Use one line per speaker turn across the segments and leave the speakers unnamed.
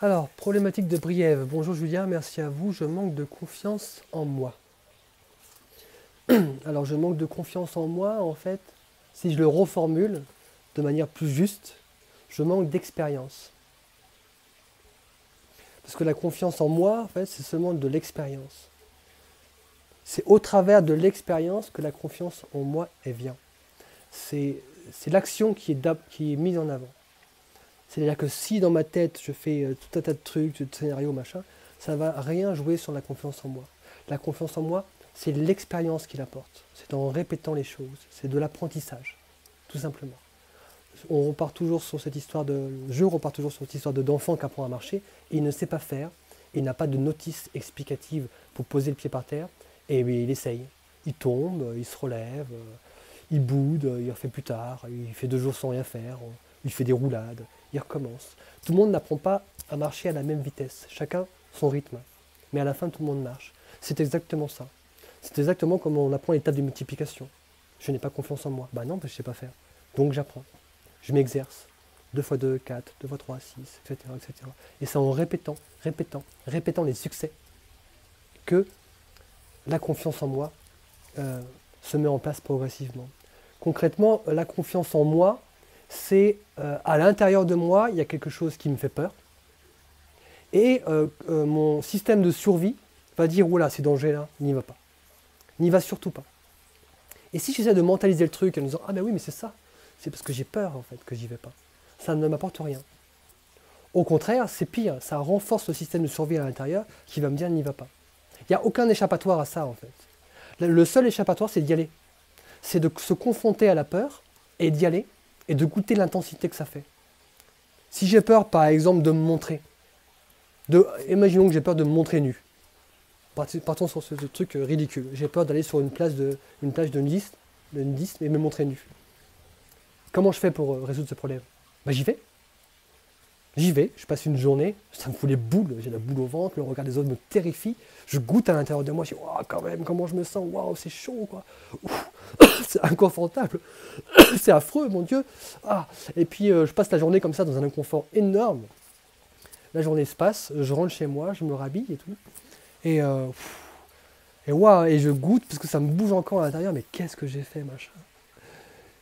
Alors, problématique de Briève. Bonjour Julien, merci à vous. Je manque de confiance en moi. Alors, je manque de confiance en moi, en fait, si je le reformule de manière plus juste, je manque d'expérience. Parce que la confiance en moi, en fait, c'est seulement de l'expérience. C'est au travers de l'expérience que la confiance en moi elle vient. C'est l'action qui est mise en avant. C'est-à-dire que si dans ma tête je fais tout un tas de trucs, de scénarios, machin, ça ne va rien jouer sur la confiance en moi. La confiance en moi, c'est l'expérience qu'il apporte. C'est en répétant les choses. C'est de l'apprentissage, tout simplement. On repart toujours sur cette histoire de. Je repars toujours sur cette histoire d'enfant qui apprend à marcher et il ne sait pas faire. Il n'a pas de notice explicative pour poser le pied par terre. Et bien, il essaye. Il tombe, il se relève, il boude, il refait plus tard, il fait 2 jours sans rien faire, il fait des roulades, il recommence. Tout le monde n'apprend pas à marcher à la même vitesse. Chacun son rythme. Mais à la fin, tout le monde marche. C'est exactement ça. C'est exactement comme on apprend les tables de multiplication. Je n'ai pas confiance en moi. Bah non, parce que je ne sais pas faire. Donc j'apprends. Je m'exerce. 2 fois 2, 4, 2 fois 3, 6, etc., etc. Et c'est en répétant, répétant les succès que la confiance en moi se met en place progressivement. Concrètement, la confiance en moi, c'est à l'intérieur de moi, il y a quelque chose qui me fait peur. Et mon système de survie va dire, oula, c'est danger là, n'y va pas. N'y va surtout pas. Et si j'essaie de mentaliser le truc en disant, ah ben oui, mais c'est ça, c'est parce que j'ai peur en fait que j'y vais pas. Ça ne m'apporte rien. Au contraire, c'est pire, ça renforce le système de survie à l'intérieur qui va me dire, n'y va pas. Il n'y a aucun échappatoire à ça en fait. Le seul échappatoire, c'est d'y aller. C'est de se confronter à la peur et d'y aller et de goûter l'intensité que ça fait. Si j'ai peur, par exemple, de me montrer, imaginons que j'ai peur de me montrer nu. Partons sur ce truc ridicule. J'ai peur d'aller sur une plage de nudistes et me montrer nu. Comment je fais pour résoudre ce problème? Bah, j'y vais. J'y vais, je passe une journée, ça me fout les boules, j'ai la boule au ventre, le regard des autres me terrifie, je goûte à l'intérieur de moi, je dis waouh quand même, comment je me sens, waouh c'est chaud quoi, c'est inconfortable, c'est affreux mon Dieu. Ah. Et puis je passe la journée comme ça dans un inconfort énorme. La journée se passe, je rentre chez moi, je me rhabille et tout, et waouh, et je goûte parce que ça me bouge encore à l'intérieur, mais qu'est-ce que j'ai fait machin.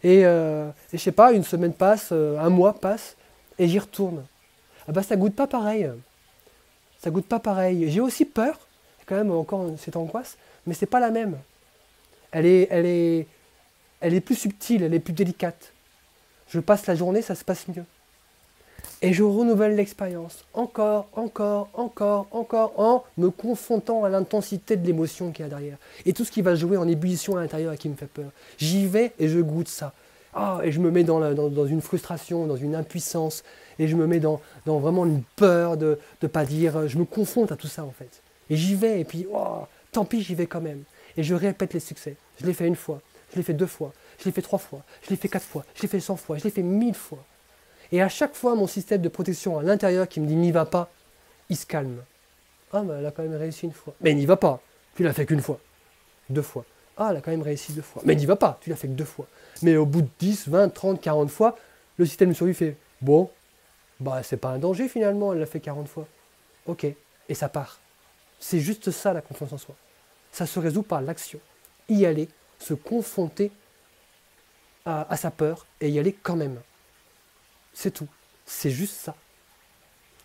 Et je sais pas, une semaine passe, un mois passe, et j'y retourne. Ah bah ça goûte pas pareil. Ça goûte pas pareil. J'ai aussi peur, quand même encore cette angoisse, mais c'est pas la même. Elle est plus subtile, elle est plus délicate. Je passe la journée, ça se passe mieux. Et je renouvelle l'expérience, encore, en me confrontant à l'intensité de l'émotion qu'il y a derrière. Et tout ce qui va jouer en ébullition à l'intérieur et qui me fait peur. J'y vais et je goûte ça. Ah, et je me mets dans une frustration, dans une impuissance, et je me mets dans vraiment une peur de ne pas dire, je me confronte à tout ça en fait. Et j'y vais, et puis, oh, tant pis, j'y vais quand même. Et je répète les succès. Je l'ai fait 1 fois, je l'ai fait 2 fois, je l'ai fait 3 fois, je l'ai fait 4 fois, je l'ai fait 100 fois, je l'ai fait 1000 fois. Et à chaque fois, mon système de protection à l'intérieur qui me dit n'y va pas, il se calme. Ah, mais elle a quand même réussi 1 fois. Mais n'y va pas, tu l'as fait qu'1 fois, 2 fois. Ah, elle a quand même réussi 2 fois. Mais n'y va pas, tu l'as fait que 2 fois. Mais au bout de 10, 20, 30, 40 fois, le système de survie fait bon, bah c'est pas un danger finalement, elle l'a fait 40 fois. Ok, et ça part. C'est juste ça la confiance en soi. Ça se résout par l'action. Y aller, se confronter à sa peur et y aller quand même. C'est tout. C'est juste ça.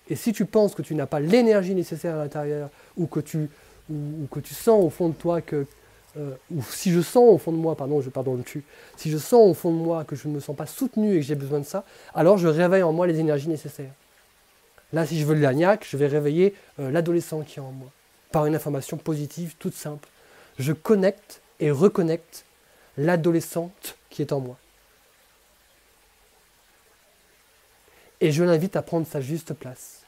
Et si tu penses que tu n'as pas l'énergie nécessaire à l'intérieur, ou que tu sens au fond de toi que ou si je sens au fond de moi, si je sens au fond de moi que je ne me sens pas soutenu et que j'ai besoin de ça, alors je réveille en moi les énergies nécessaires. Là, si je veux le lagnac, je vais réveiller l'adolescent qui est en moi, par une information positive toute simple. Je connecte et reconnecte l'adolescente qui est en moi. Et je l'invite à prendre sa juste place.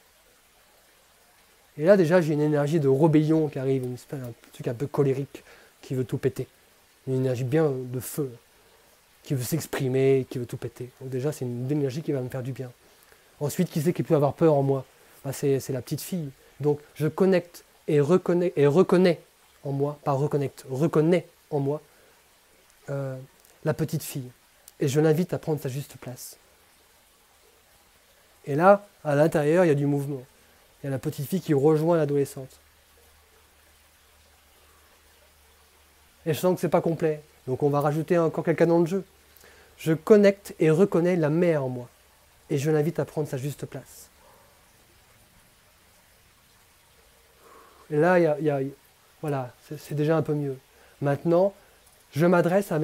Et là, déjà, j'ai une énergie de rébellion qui arrive, un truc un peu colérique, qui veut tout péter. Une énergie bien de feu, qui veut s'exprimer, qui veut tout péter. Donc déjà, c'est une énergie qui va me faire du bien. Ensuite, qui c'est qui peut avoir peur en moi? Bah, c'est la petite fille. Donc, je connecte et reconnais en moi, pas reconnecte, reconnais en moi la petite fille. Et je l'invite à prendre sa juste place. Et là, à l'intérieur, il y a du mouvement. Il y a la petite fille qui rejoint l'adolescente. Et je sens que c'est pas complet. Donc on va rajouter encore quelqu'un dans le jeu. Je connecte et reconnais la mère en moi. Et je l'invite à prendre sa juste place. Et là, voilà, c'est déjà un peu mieux. Maintenant, je m'adresse à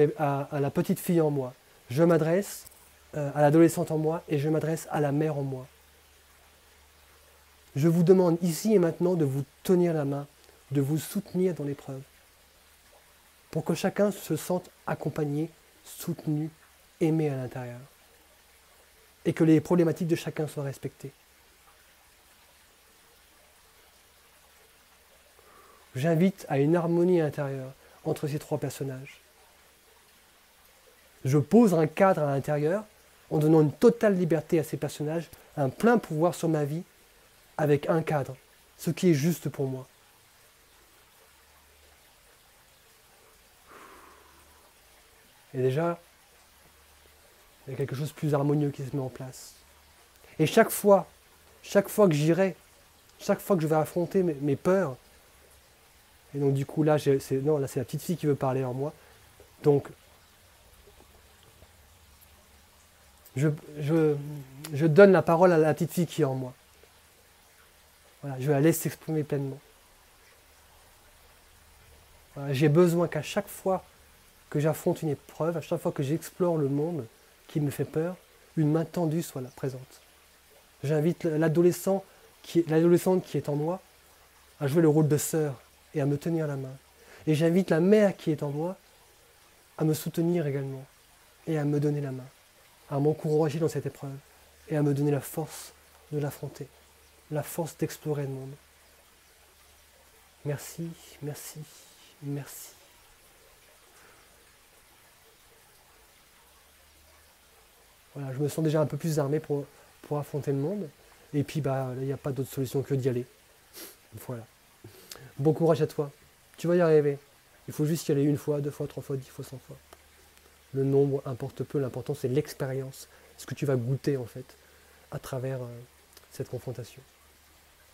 la petite fille en moi. Je m'adresse à l'adolescente en moi et je m'adresse à la mère en moi. Je vous demande ici et maintenant de vous tenir la main, de vous soutenir dans l'épreuve, pour que chacun se sente accompagné, soutenu, aimé à l'intérieur, et que les problématiques de chacun soient respectées. J'invite à une harmonie intérieure entre ces trois personnages. Je pose un cadre à l'intérieur en donnant une totale liberté à ces personnages, un plein pouvoir sur ma vie, avec un cadre, ce qui est juste pour moi. Et déjà, il y a quelque chose de plus harmonieux qui se met en place. Et chaque fois que j'irai, chaque fois que je vais affronter mes peurs, et donc du coup là, c'est la petite fille qui veut parler en moi, donc je donne la parole à la petite fille qui est en moi. Voilà, je la laisse s'exprimer pleinement. Voilà, j'ai besoin qu'à chaque fois que j'affronte une épreuve, à chaque fois que j'explore le monde qui me fait peur, une main tendue soit là, présente. J'invite l'adolescente qui est en moi à jouer le rôle de sœur et à me tenir la main. Et j'invite la mère qui est en moi à me soutenir également et à me donner la main, à m'encourager dans cette épreuve et à me donner la force de l'affronter, la force d'explorer le monde. Merci, merci, merci. Voilà, je me sens déjà un peu plus armé pour affronter le monde. Et puis, il n'y a pas d'autre solution que d'y aller. Voilà. Bon courage à toi. Tu vas y arriver. Il faut juste y aller 1 fois, 2 fois, 3 fois, 10 fois, 100 fois. Le nombre importe peu. L'important, c'est l'expérience. Ce que tu vas goûter, en fait, à travers cette confrontation.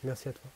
Merci à toi.